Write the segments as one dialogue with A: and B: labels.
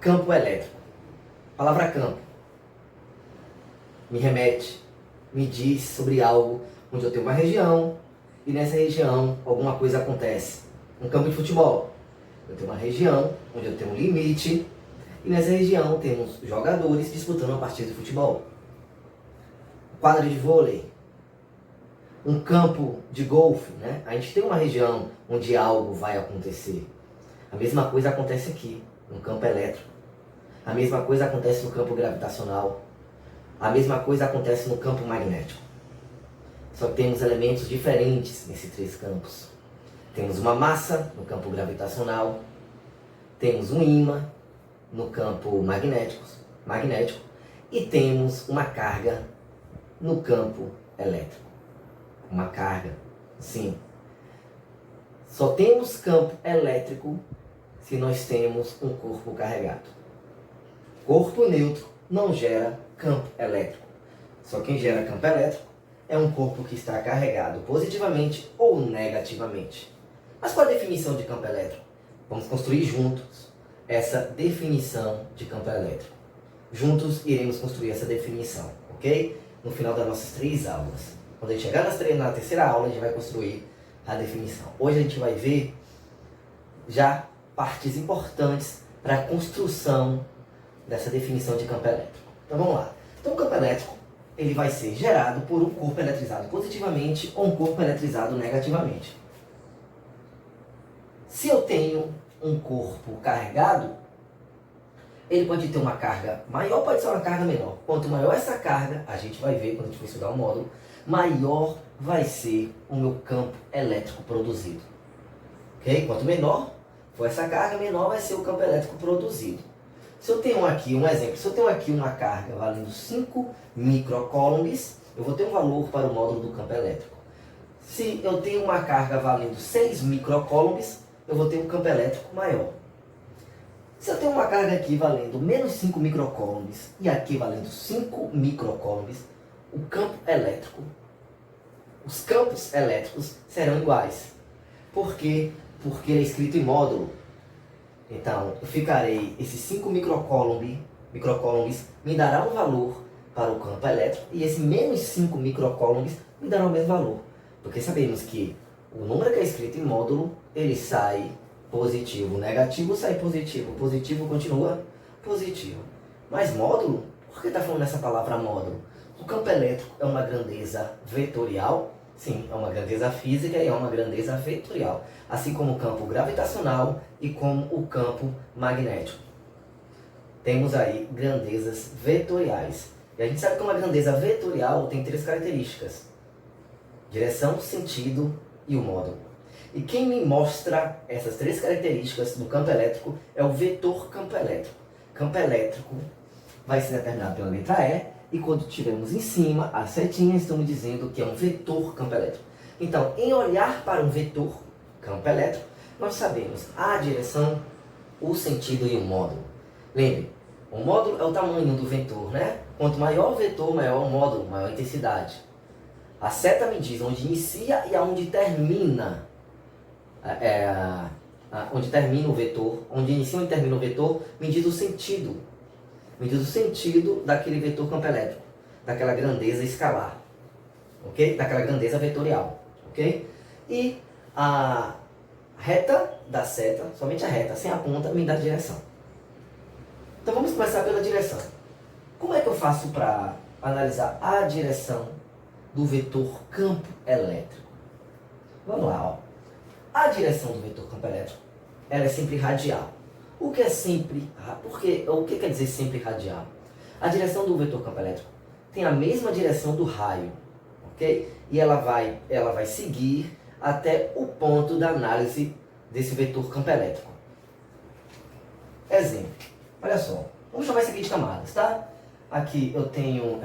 A: Campo elétrico. A palavra campo me remete, me diz sobre algo onde eu tenho uma região e nessa região alguma coisa acontece. Um campo de futebol, eu tenho uma região onde eu tenho um limite e nessa região temos jogadores disputando uma partida de futebol. Quadra de vôlei, um campo de golfe, né? A gente tem uma região onde algo vai acontecer. A mesma coisa acontece aqui, no campo elétrico. A mesma coisa acontece no campo gravitacional. A mesma coisa acontece no campo magnético. Só que temos elementos diferentes nesses três campos. Temos uma massa no campo gravitacional, temos um ímã no campo magnético e temos uma carga no campo elétrico. Uma carga, sim. Só temos campo elétrico se nós temos um corpo carregado. Corpo neutro não gera campo elétrico. Só quem gera campo elétrico é um corpo que está carregado positivamente ou negativamente. Mas qual a definição de campo elétrico? Vamos construir juntos essa definição de campo elétrico. Juntos iremos construir essa definição, ok? No final das nossas 3 aulas. Quando a gente chegar na terceira aula, a gente vai construir a definição. Hoje a gente vai ver já partes importantes para a construção dessa definição de campo elétrico. Então vamos lá. Então o campo elétrico ele vai ser gerado por um corpo eletrizado positivamente ou um corpo eletrizado negativamente. Se eu tenho um corpo carregado, ele pode ter uma carga maior, pode ser uma carga menor. Quanto maior essa carga, a gente vai ver quando a gente for estudar o módulo, maior vai ser o meu campo elétrico produzido. Ok? Quanto menor for essa carga, menor vai ser o campo elétrico produzido. Se eu tenho aqui um exemplo, se eu tenho aqui uma carga valendo 5 microcoulombs, eu vou ter um valor para o módulo do campo elétrico. Se eu tenho uma carga valendo 6 microcoulombs, eu vou ter um campo elétrico maior. Se eu tenho uma carga aqui valendo menos 5 microcoulombs e aqui valendo 5 microcoulombs, o campo elétrico, os campos elétricos serão iguais. Por quê? Porque ele é escrito em módulo. Então, eu ficarei, esses 5 microcoulombs me dará um valor para o campo elétrico e esse menos 5 microcoulombs me dará o mesmo valor. Porque sabemos que o número que é escrito em módulo, ele sai positivo, negativo sai positivo, positivo continua positivo. Mas módulo, por que está falando essa palavra módulo? O campo elétrico é uma grandeza vetorial, sim, é uma grandeza física e é uma grandeza vetorial, assim como o campo gravitacional e como o campo magnético. Temos aí grandezas vetoriais. E a gente sabe que uma grandeza vetorial tem 3 características: direção, sentido e o módulo. E quem me mostra essas 3 características do campo elétrico é o vetor campo elétrico. Campo elétrico vai ser determinado pela letra E, e quando tivermos em cima as setinhas, estamos dizendo que é um vetor campo elétrico. Então, em olhar para um vetor campo elétrico, nós sabemos a direção, o sentido e o módulo. Lembre, o módulo é o tamanho do vetor, né? Quanto maior o vetor, maior o módulo, maior a intensidade. A seta me diz onde inicia e aonde termina, onde termina o vetor, onde inicia e onde termina o vetor, me diz o sentido. Me diz o sentido daquele vetor campo elétrico, daquela grandeza escalar, ok? Daquela grandeza vetorial, ok? E a reta da seta, somente a reta, sem a ponta, me dá a direção. Então vamos começar pela direção. Como é que eu faço para analisar a direção do vetor campo elétrico? Vamos lá, ó. A direção do vetor campo elétrico, ela é sempre radial. O que é sempre, o que quer dizer sempre radial? A direção do vetor campo elétrico tem a mesma direção do raio, ok? E ela vai seguir até o ponto da análise desse vetor campo elétrico. Exemplo, olha só, vamos chamar isso aqui de camadas, tá? Aqui eu tenho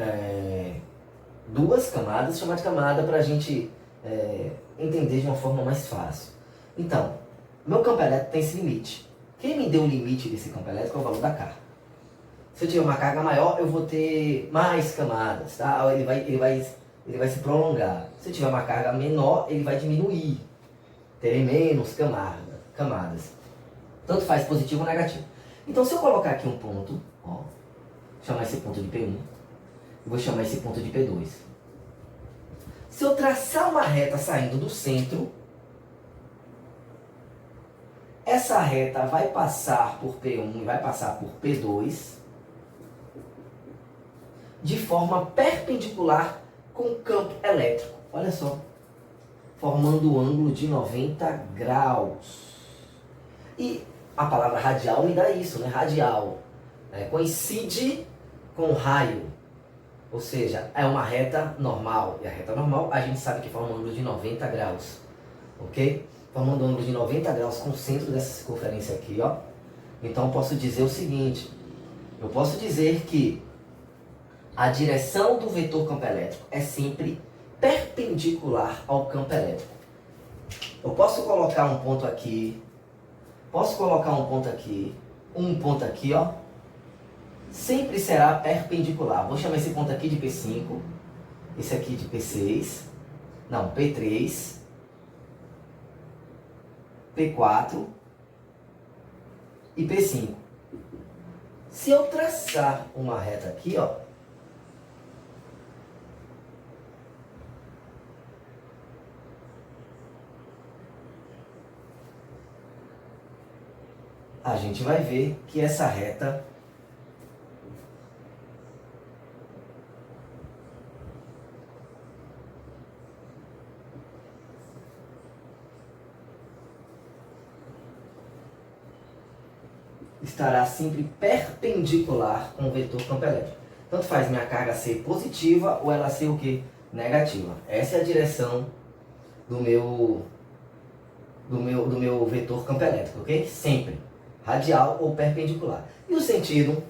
A: 2 camadas, chamar de camada para a gente entender de uma forma mais fácil. Então, meu campo elétrico tem esse limite. Quem me deu o limite desse campo elétrico é o valor da carga. Se eu tiver uma carga maior, eu vou ter mais camadas, tá? Ele vai se prolongar. Se eu tiver uma carga menor, ele vai diminuir. Terei menos camadas. Tanto faz positivo ou negativo. Então, se eu colocar aqui um ponto, ó, chamar esse ponto de P1, eu vou chamar esse ponto de P2. Se eu traçar uma reta saindo do centro, essa reta vai passar por P1 e vai passar por P2 de forma perpendicular com o campo elétrico. Olha só, formando um ângulo de 90 graus. E a palavra radial me dá isso, né? Radial coincide com raio, ou seja, é uma reta normal. E a reta normal a gente sabe que forma um ângulo de 90 graus, ok? Formando um ângulo de 90 graus com o centro dessa circunferência aqui, ó. Então eu posso dizer o seguinte, eu posso dizer que a direção do vetor campo elétrico é sempre perpendicular ao campo elétrico. Eu posso colocar um ponto aqui, um ponto aqui, ó. Sempre será perpendicular. Vou chamar esse ponto aqui de P5, esse aqui de P6, não, P3, P4 e P5. Se eu traçar uma reta aqui, ó, a gente vai ver que essa reta estará sempre perpendicular com o vetor campo elétrico. Tanto faz minha carga ser positiva ou ela ser o quê? Negativa. Essa é a direção do meu vetor campo elétrico, ok? Sempre radial ou perpendicular. E o sentido,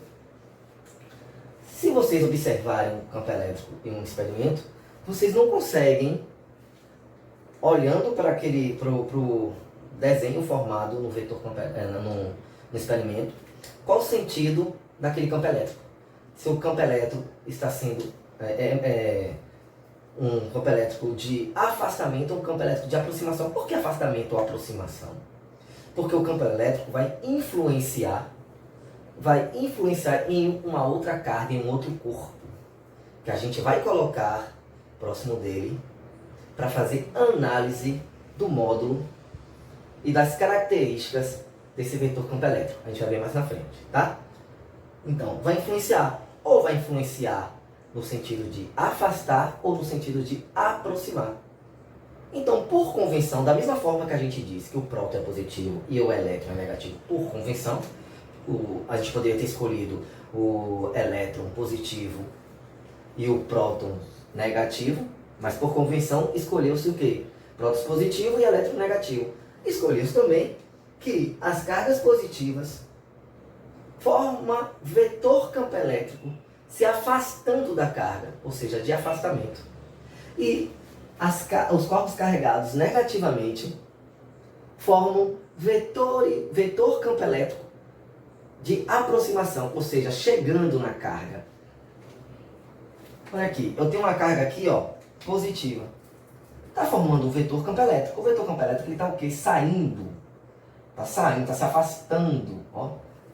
A: se vocês observarem o campo elétrico em um experimento, vocês não conseguem, olhando para pro desenho formado no vetor campo no experimento, qual o sentido daquele campo elétrico. Se o campo elétrico está sendo um campo elétrico de afastamento ou um campo elétrico de aproximação. Por que afastamento ou aproximação? Porque o campo elétrico vai influenciar em uma outra carga, em um outro corpo, que a gente vai colocar próximo dele para fazer análise do módulo e das características desse vetor campo elétrico. A gente vai ver mais na frente, tá? Então, vai influenciar no sentido de afastar ou no sentido de aproximar. Então, por convenção, da mesma forma que a gente disse que o próton é positivo e o elétron é negativo por convenção, a gente poderia ter escolhido o elétron positivo e o próton negativo, mas por convenção escolheu-se o quê? Próton positivo e elétron negativo. Escolheu-se também que as cargas positivas formam vetor campo elétrico se afastando da carga, ou seja, de afastamento. E os corpos carregados negativamente formam vetor campo elétrico de aproximação, ou seja, chegando na carga. Olha aqui, eu tenho uma carga aqui, ó, positiva. Está formando um vetor campo elétrico. O vetor campo elétrico está o quê? Saindo. Está saindo, está se afastando, ó,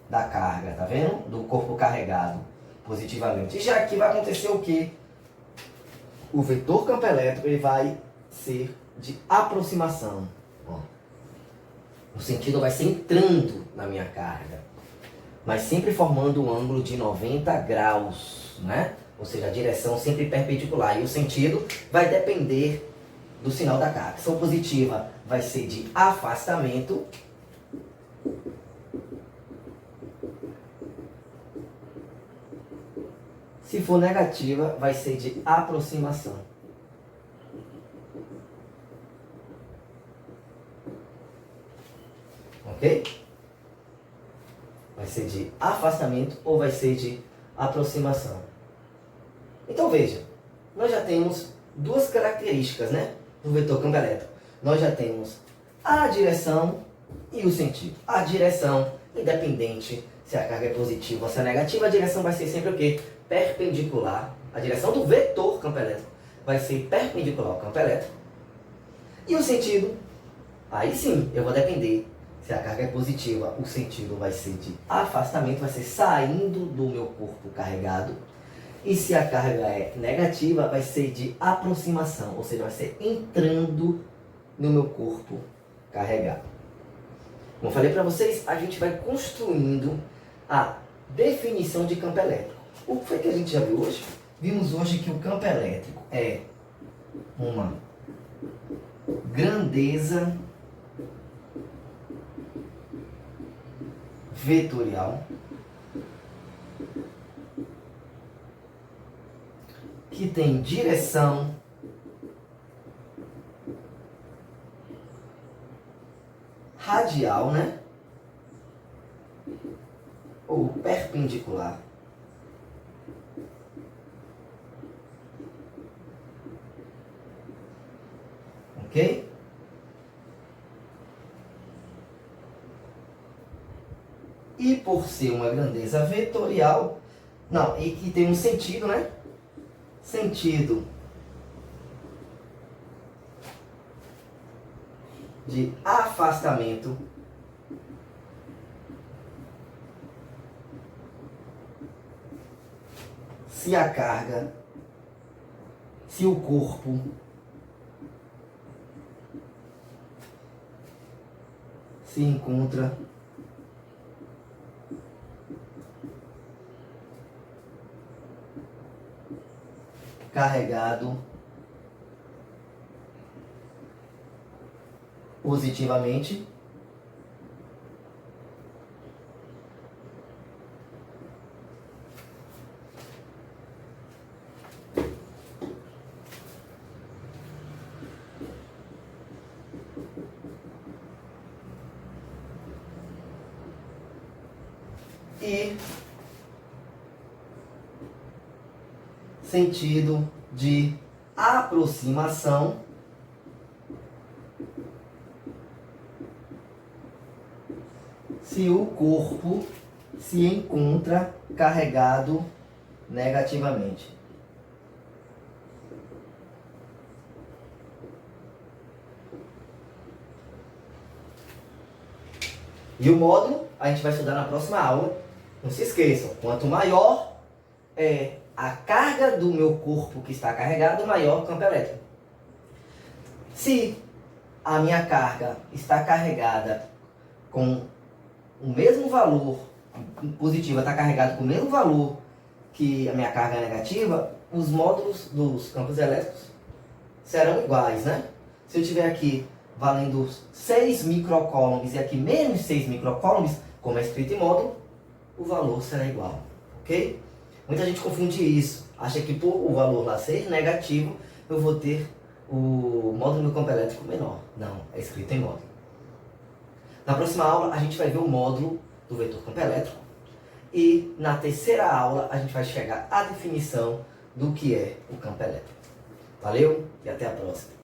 A: da carga, tá vendo? Do corpo carregado positivamente. E já aqui vai acontecer o quê? O vetor campo elétrico ele vai ser de aproximação. Ó. O sentido vai ser entrando na minha carga, mas sempre formando um ângulo de 90 graus, né? Ou seja, a direção sempre perpendicular. E o sentido vai depender do sinal da carga. Se for positiva, vai ser de afastamento. Se for negativa, vai ser de aproximação. Ok? Vai ser de afastamento ou vai ser de aproximação. Então veja, nós já temos duas características, né, do vetor campo elétrico. Nós já temos a direção e o sentido. A direção, independente se a carga é positiva ou se é negativa, a direção vai ser sempre o quê? Perpendicular. A direção do vetor campo elétrico vai ser perpendicular ao campo elétrico. E o sentido, aí sim, eu vou depender Se a carga é positiva, o sentido vai ser de afastamento, vai ser saindo do meu corpo carregado. E se a carga é negativa, vai ser de aproximação, ou seja, vai ser entrando no meu corpo carregado. Como eu falei para vocês, a gente vai construindo a definição de campo elétrico. O que foi que a gente já viu hoje? Vimos hoje que o campo elétrico é uma grandeza vetorial que tem direção radial, né? Ou perpendicular. Ok? E por ser uma grandeza vetorial, não, e que tem um sentido, né? Sentido de afastamento se a carga, se o corpo se encontra carregado positivamente e sentido de aproximação se o corpo se encontra carregado negativamente. E o módulo a gente vai estudar na próxima aula. Não se esqueçam, quanto maior é a carga do meu corpo que está carregado, maior o campo elétrico. Se a minha carga está carregada com o mesmo valor, positiva está carregada com o mesmo valor que a minha carga negativa, os módulos dos campos elétricos serão iguais, né? Se eu tiver aqui valendo 6 microcoulombs e aqui menos 6 microcoulombs, como é escrito em módulo, o valor será igual, ok? Muita gente confunde isso, acha que por o valor lá ser negativo, eu vou ter o módulo do meu campo elétrico menor. Não, é escrito em módulo. Na próxima aula a gente vai ver o módulo do vetor campo elétrico e na terceira aula a gente vai chegar à definição do que é o campo elétrico. Valeu e até a próxima.